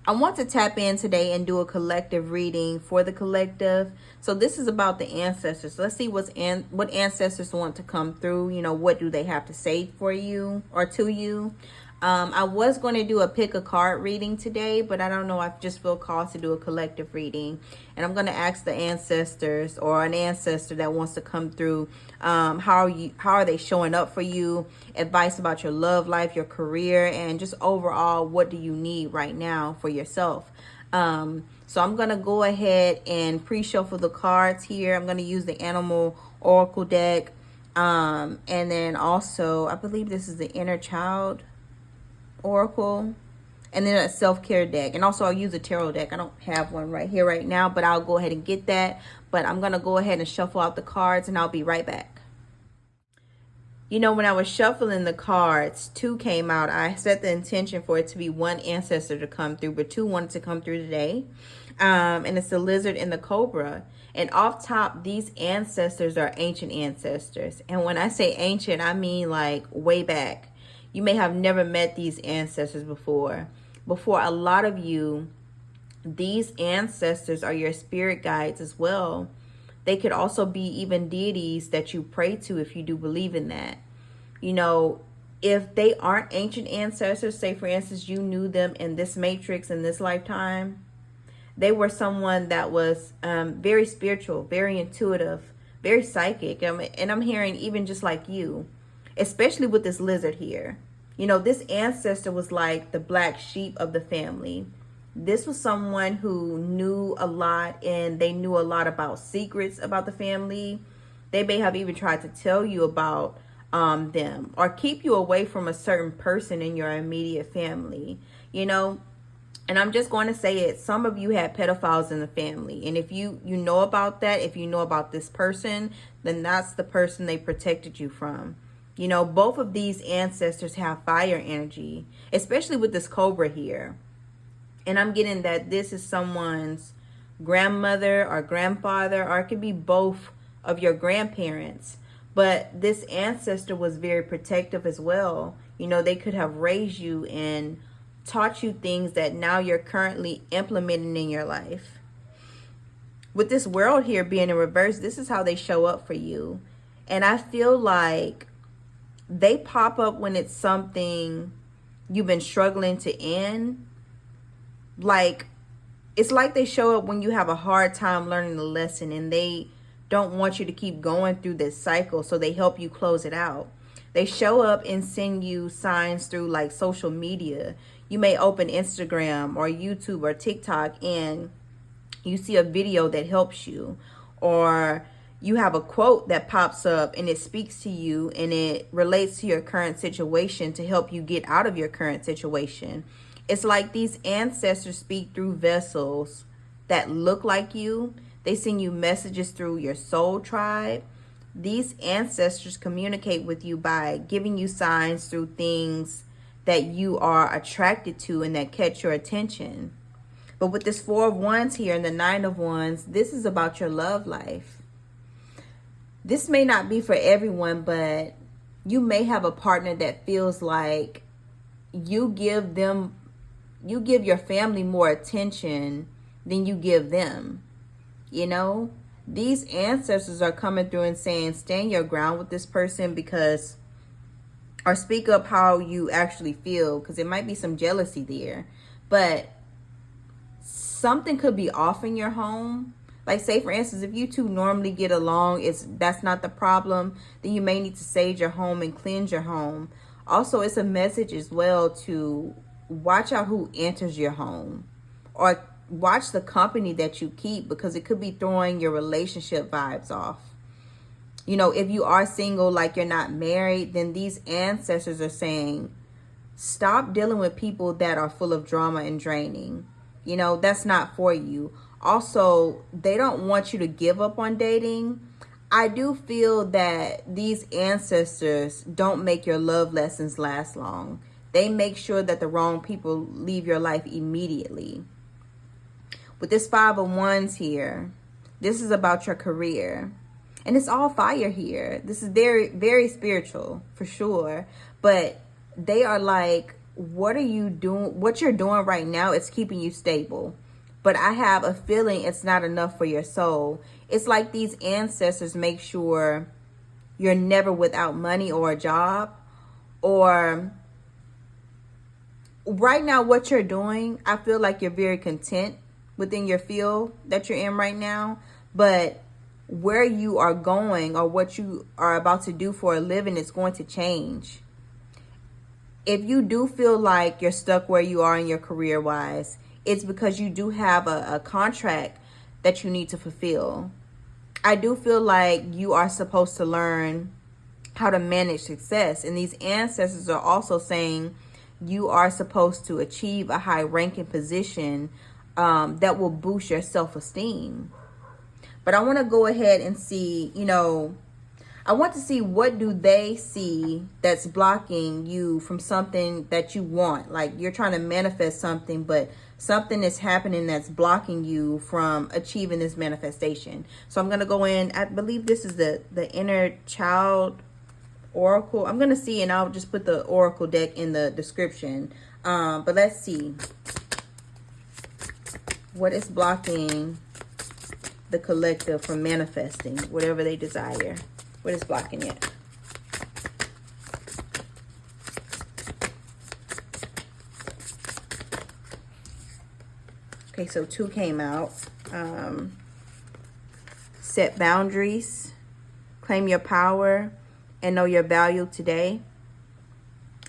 I want to tap in today and do a collective reading for the collective. So this is about the ancestors. Let's see what ancestors want to come through. What do they have to say for you or to you? I was going to do a pick a card reading today, but I don't know. I just feel called to do a collective reading. And I'm going to ask the ancestors or an ancestor that wants to come through. How are they showing up for you? Advice about your love life, your career, and just overall, what do you need right now for yourself? So I'm going to go ahead and pre-shuffle the cards here. I'm going to use the Animal Oracle deck. And then also, I believe this is the Inner Child Oracle, and then a self-care deck. And also I'll use a tarot deck. I don't have one right here right now, but I'll go ahead and get that. But I'm gonna go ahead and shuffle out the cards, and I'll be right back. When I was shuffling the cards, 2 came out. I set the intention for it to be 1 ancestor to come through, but 2 wanted to come through today. And it's the lizard and the cobra. And off top, these ancestors are ancient ancestors. And when I say ancient, I mean like way back. You may have never met these ancestors before. For a lot of you, these ancestors are your spirit guides as well. They could also be even deities that you pray to if you do believe in that. If they aren't ancient ancestors, say for instance, you knew them in this matrix, in this lifetime, they were someone that was very spiritual, very intuitive, very psychic. And I'm hearing even just like you, especially with this lizard here. This ancestor was like the black sheep of the family. This was someone who knew a lot, and they knew a lot about secrets about the family. They may have even tried to tell you about them or keep you away from a certain person in your immediate family, And I'm just going to say it. Some of you had pedophiles in the family. And if you know about that, if you know about this person, then that's the person they protected you from. Both of these ancestors have fire energy, especially with this cobra here. And I'm getting that this is someone's grandmother or grandfather, or it could be both of your grandparents. But this ancestor was very protective as well. They could have raised you and taught you things that now you're currently implementing in your life. With this world here being in reverse, this is how they show up for you. And I feel like they pop up when it's something you've been struggling to end. It's like they show up when you have a hard time learning the lesson, and they don't want you to keep going through this cycle, so they help you close it out. They show up and send you signs through like social media. You may open Instagram or YouTube or TikTok, and you see a video that helps you, or you have a quote that pops up and it speaks to you and it relates to your current situation to help you get out of your current situation. It's like these ancestors speak through vessels that look like you. They send you messages through your soul tribe. These ancestors communicate with you by giving you signs through things that you are attracted to and that catch your attention. But with this 4 of Wands here and the 9 of Wands, this is about your love life. This may not be for everyone, but you may have a partner that feels like you give your family more attention than you give them. These ancestors are coming through and saying, stand your ground with this person, or speak up how you actually feel, because there might be some jealousy there. But something could be off in your home. Like, say for instance, if you two normally get along, that's not the problem, then you may need to sage your home and cleanse your home. Also, it's a message as well to watch out who enters your home, or watch the company that you keep, because it could be throwing your relationship vibes off. If you are single, like you're not married, then these ancestors are saying, stop dealing with people that are full of drama and draining. That's not for you. Also, they don't want you to give up on dating. I do feel that these ancestors don't make your love lessons last long. They make sure that the wrong people leave your life immediately. With this 5 of Wands here, this is about your career. And it's all fire here. This is very, very spiritual for sure. But they are like what are you doing? What you're doing right now is keeping you stable. But I have a feeling it's not enough for your soul. It's like these ancestors make sure you're never without money or a job. Or right now, what you're doing, I feel like you're very content within your field that you're in right now. But where you are going or what you are about to do for a living is going to change. If you do feel like you're stuck where you are in your career wise, it's because you do have a contract that you need to fulfill. I do feel like you are supposed to learn how to manage success. And these ancestors are also saying you are supposed to achieve a high ranking position that will boost your self-esteem. But I want to go ahead and see, I want to see what do they see that's blocking you from something that you want. Like you're trying to manifest something, but something is happening that's blocking you from achieving this manifestation. So I'm going to go in. I believe this is the inner child oracle. I'm going to see, and I'll just put the oracle deck in the description. But let's see. What is blocking the collective from manifesting whatever they desire? What is blocking it? Okay, so 2 came out. Set boundaries, claim your power, and know your value today.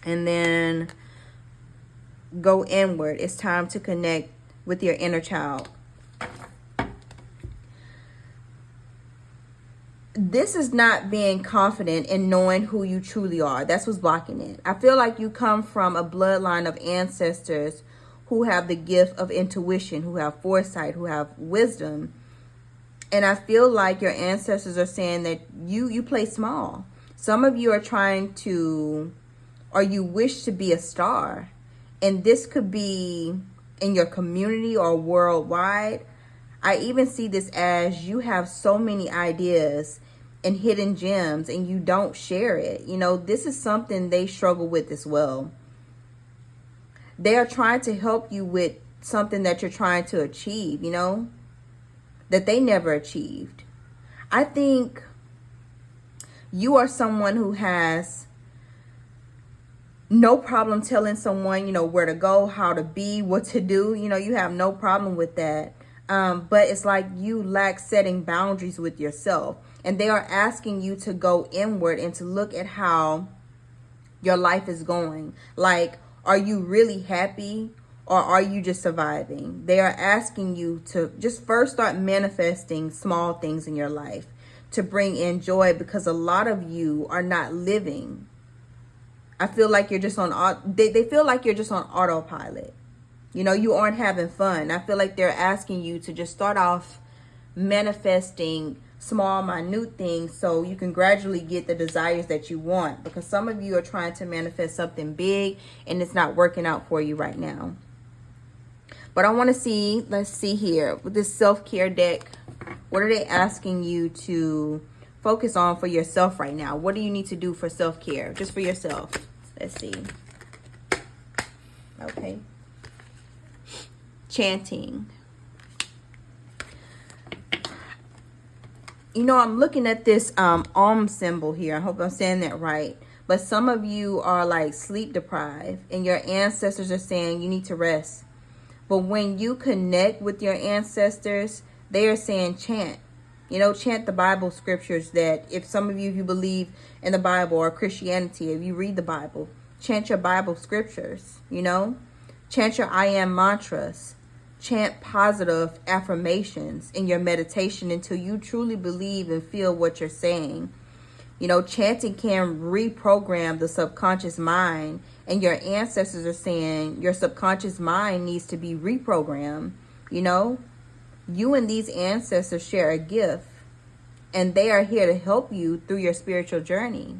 And then go inward. It's time to connect with your inner child. This is not being confident in knowing who you truly are. That's what's blocking it. I feel like you come from a bloodline of ancestors who have the gift of intuition, who have foresight, who have wisdom. And I feel like your ancestors are saying that you play small. Some of you are trying to, or you wish to be a star. And this could be in your community or worldwide. I even see this as you have so many ideas and hidden gems and you don't share it. This is something they struggle with as well. They are trying to help you with something that you're trying to achieve, that they never achieved. I think you are someone who has no problem telling someone, where to go, how to be, what to do. You have no problem with that. But it's like you lack setting boundaries with yourself. And they are asking you to go inward and to look at how your life is going. Like, are you really happy or are you just surviving? They are asking you to just first start manifesting small things in your life to bring in joy, because a lot of you are not living. I feel like you're just on, they feel like you're just on autopilot. You aren't having fun. I feel like they're asking you to just start off manifesting small, minute things so you can gradually get the desires that you want. Because some of you are trying to manifest something big and it's not working out for you right now. But I want to see, let's see here, with this self-care deck, what are they asking you to focus on for yourself right now? What do you need to do for self-care, just for yourself? Let's see. Okay. Chanting. I'm looking at this symbol here. I hope I'm saying that right. But some of you are like sleep deprived and your ancestors are saying you need to rest. But when you connect with your ancestors, they are saying chant. Chant the Bible scriptures that if some of you, if you believe in the Bible or Christianity, if you read the Bible, chant your Bible scriptures, chant your I am mantras. Chant positive affirmations in your meditation until you truly believe and feel what you're saying. Chanting can reprogram the subconscious mind, and your ancestors are saying your subconscious mind needs to be reprogrammed. You and these ancestors share a gift, and they are here to help you through your spiritual journey.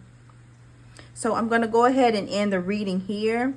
So I'm going to go ahead and end the reading here.